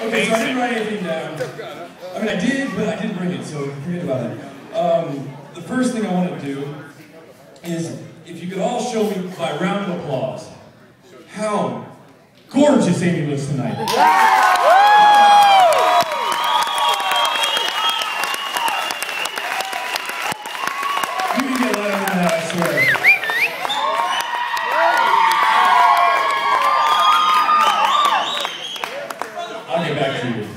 Okay, so I didn't write anything down. I mean, I did, but I didn't bring it, so forget about it. The first thing I want to do is, if you could all show me by round of applause how gorgeous Amy looks tonight. You can get louder than that, I swear. I'll get back to you.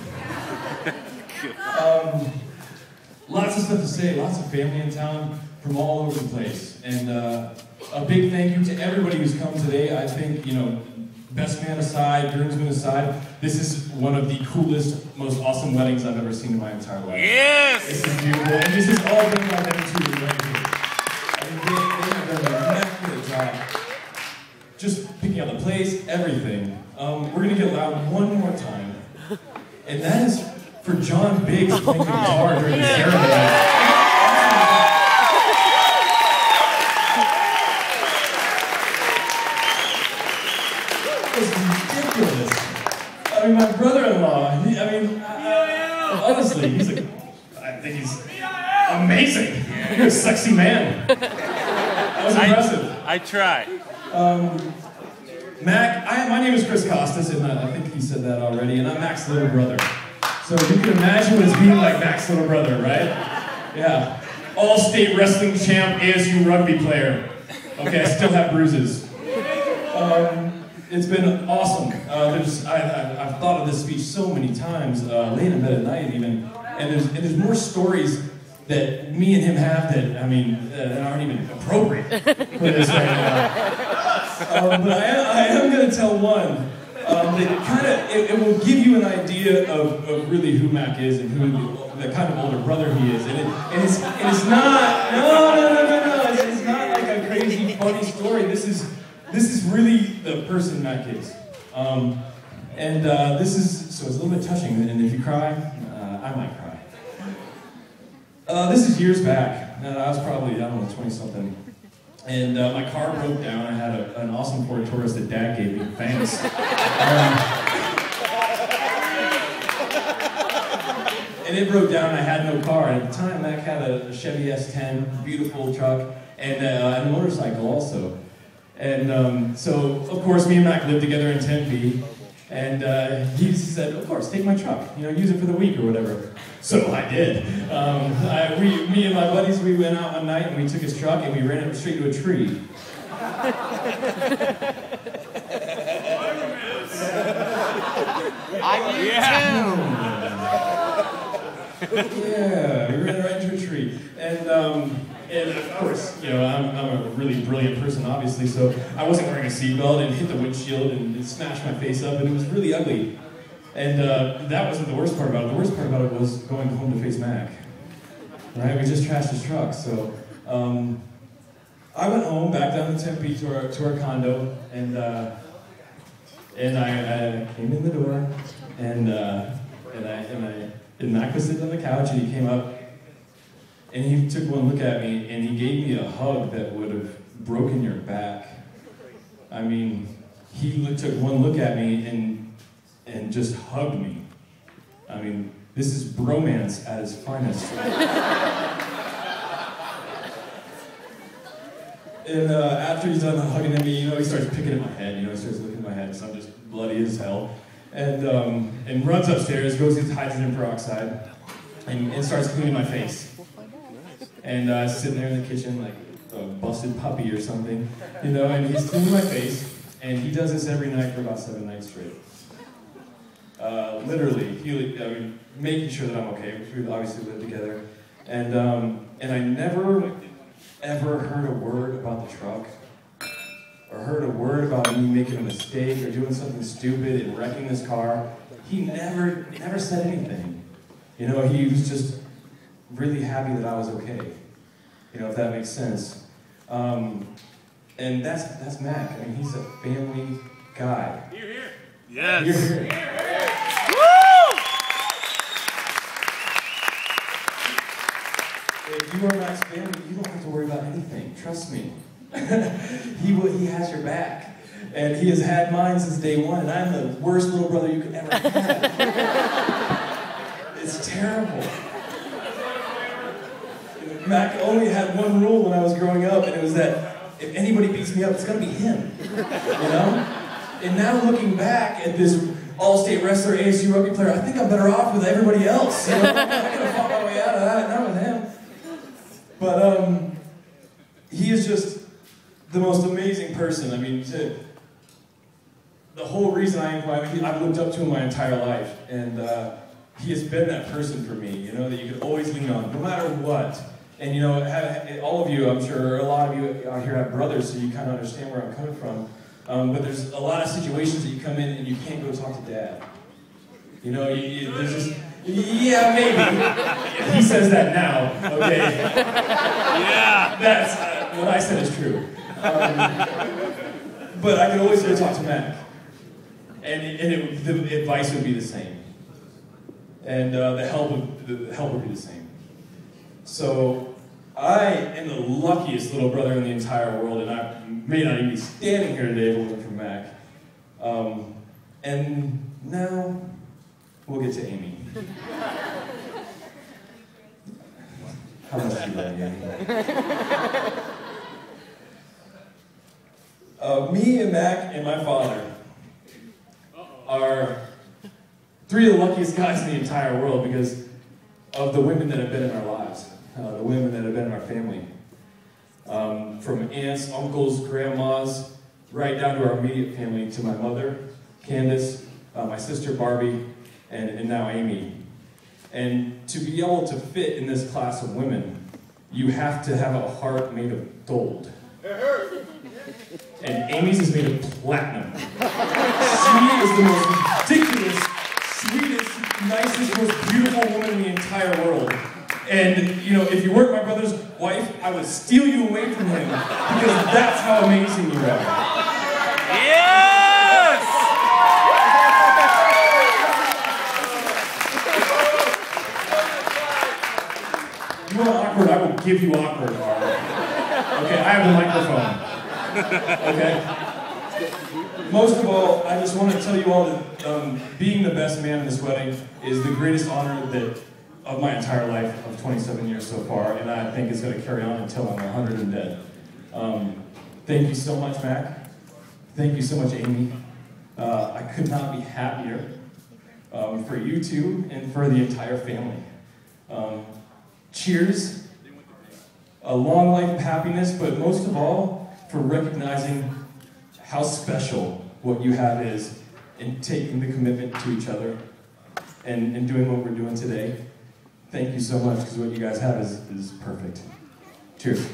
Lots of stuff to say, lots of family in town from all over the place. And a big thank you to everybody who's come today. I think, you know, best man aside, groomsmen aside, this is one of the coolest, most awesome weddings I've ever seen in my entire life. Yes! This is beautiful, and this is all done by them too, right here. I mean, they have done an immaculate job. Just picking out the place, everything. We're gonna get loud one more time. And that is for John Biggs playing the guitar during the ceremony. Ridiculous. I mean, my brother-in-law, honestly, I think he's amazing. You're a sexy man. That was impressive. I try. Mac, my name is Chris Costas, and I think he said that already, and I'm Mac's little brother. So you can imagine what it's being like Mac's little brother, right? Yeah. All-state wrestling champ, ASU rugby player. Okay, I still have bruises. It's been awesome. I've thought of this speech so many times, late in bed at night even, and there's more stories that me and him have that, that aren't even appropriate for this right now. But I am going to tell one that it will give you an idea of really who Mac is and who the kind of older brother he is. And it's not, no, it's not like a crazy funny story. This is really the person Mac is. This is, so it's a little bit touching, and if you cry, I might cry. This is years back, and I was probably, 20-something. And my car broke down. I had an awesome Ford Taurus that Dad gave me, thanks. And it broke down, and I had no car. And at the time, Mac had a Chevy S10, beautiful truck, and a motorcycle also. And so, of course, me and Mac lived together in Tempe, and he said, of course, take my truck, use it for the week or whatever. So I did. Me and my buddies, we went out one night and we took his truck and we ran it straight to a tree. Yeah, we ran it right into a tree. And of course, I'm a really brilliant person, obviously, so I wasn't wearing a seatbelt and hit the windshield and it smashed my face up, and it was really ugly. And that wasn't the worst part about it. The worst part about it was going home to face Mac. Right? We just trashed his truck, so I went home, back down to Tempe to our condo, and I came in the door, and Mac was sitting on the couch, and he came up, and he took one look at me, and he gave me a hug that would have broken your back. I mean, he took one look at me and just hugged me. I mean, this is bromance at its finest. And after he's done hugging at me, he starts picking at my head. He starts looking at my head, so I'm just bloody as hell. And runs upstairs, goes gets hydrogen peroxide, and starts cleaning my face. And sitting there in the kitchen like a busted puppy or something, and he's cleaning my face, and he does this every night for about 7 nights straight. Literally, making sure that I'm okay, which we obviously live together. And I never, ever heard a word about the truck, or heard a word about me making a mistake, or doing something stupid and wrecking this car. He never said anything. He was just really happy that I was okay, if that makes sense. And that's Mac. I mean, he's a family guy. You're here. Yes. You're here. If you are Mac's family, you don't have to worry about anything. Trust me. He has your back. And he has had mine since day one, and I'm the worst little brother you could ever have. It's terrible. Mac only had one rule when I was growing up, and it was that if anybody beats me up, it's gonna be him, you know? And now looking back at this all-state wrestler, ASU rugby player, I think I'm better off with everybody else, you know? I'm not gonna fought my way out of that, not with him. But, he is just the most amazing person. I mean, the whole reason I've looked up to him my entire life, and he has been that person for me, you know, that you could always lean on, no matter what. And you know, all of you, I'm sure, or a lot of you out here have brothers, so you kind of understand where I'm coming from. But there's a lot of situations that you come in and you can't go talk to Dad. You know, there's just, yeah, maybe. He says that now, okay? Yeah. That's, what I said is true. But I could always go talk to Mac. And the advice would be the same. And the help would be the same. So, I am the luckiest little brother in the entire world, and I may not even be standing here today if it wasn't for Mac. And now, we'll get to Amy. How much do you love me, Amy? Me and Mac and my father are three of the luckiest guys in the entire world because of the women that have been in our lives. The women that have been in our family. From aunts, uncles, grandmas, right down to our immediate family, to my mother, Candace, my sister Barbie, and now Amy. And to be able to fit in this class of women, you have to have a heart made of gold. And Amy's is made of platinum. She is the most ridiculous, sweetest, nicest, most beautiful woman in the entire world. And, you know, if you weren't my brother's wife, I would steal you away from him, because that's how amazing you are. Yes! You want awkward, I will give you awkward, Laura. Okay, I have the microphone. Okay? Most of all, I just want to tell you all that being the best man in this wedding is the greatest honor of my entire life of 27 years so far, and I think it's going to carry on until I'm 100 and dead. Thank you so much, Mac. Thank you so much, Amy. I could not be happier for you two and for the entire family. Cheers. A long life of happiness, but most of all, for recognizing how special what you have is in taking the commitment to each other and doing what we're doing today. Thank you so much, because what you guys have is perfect. Cheers.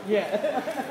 Yeah.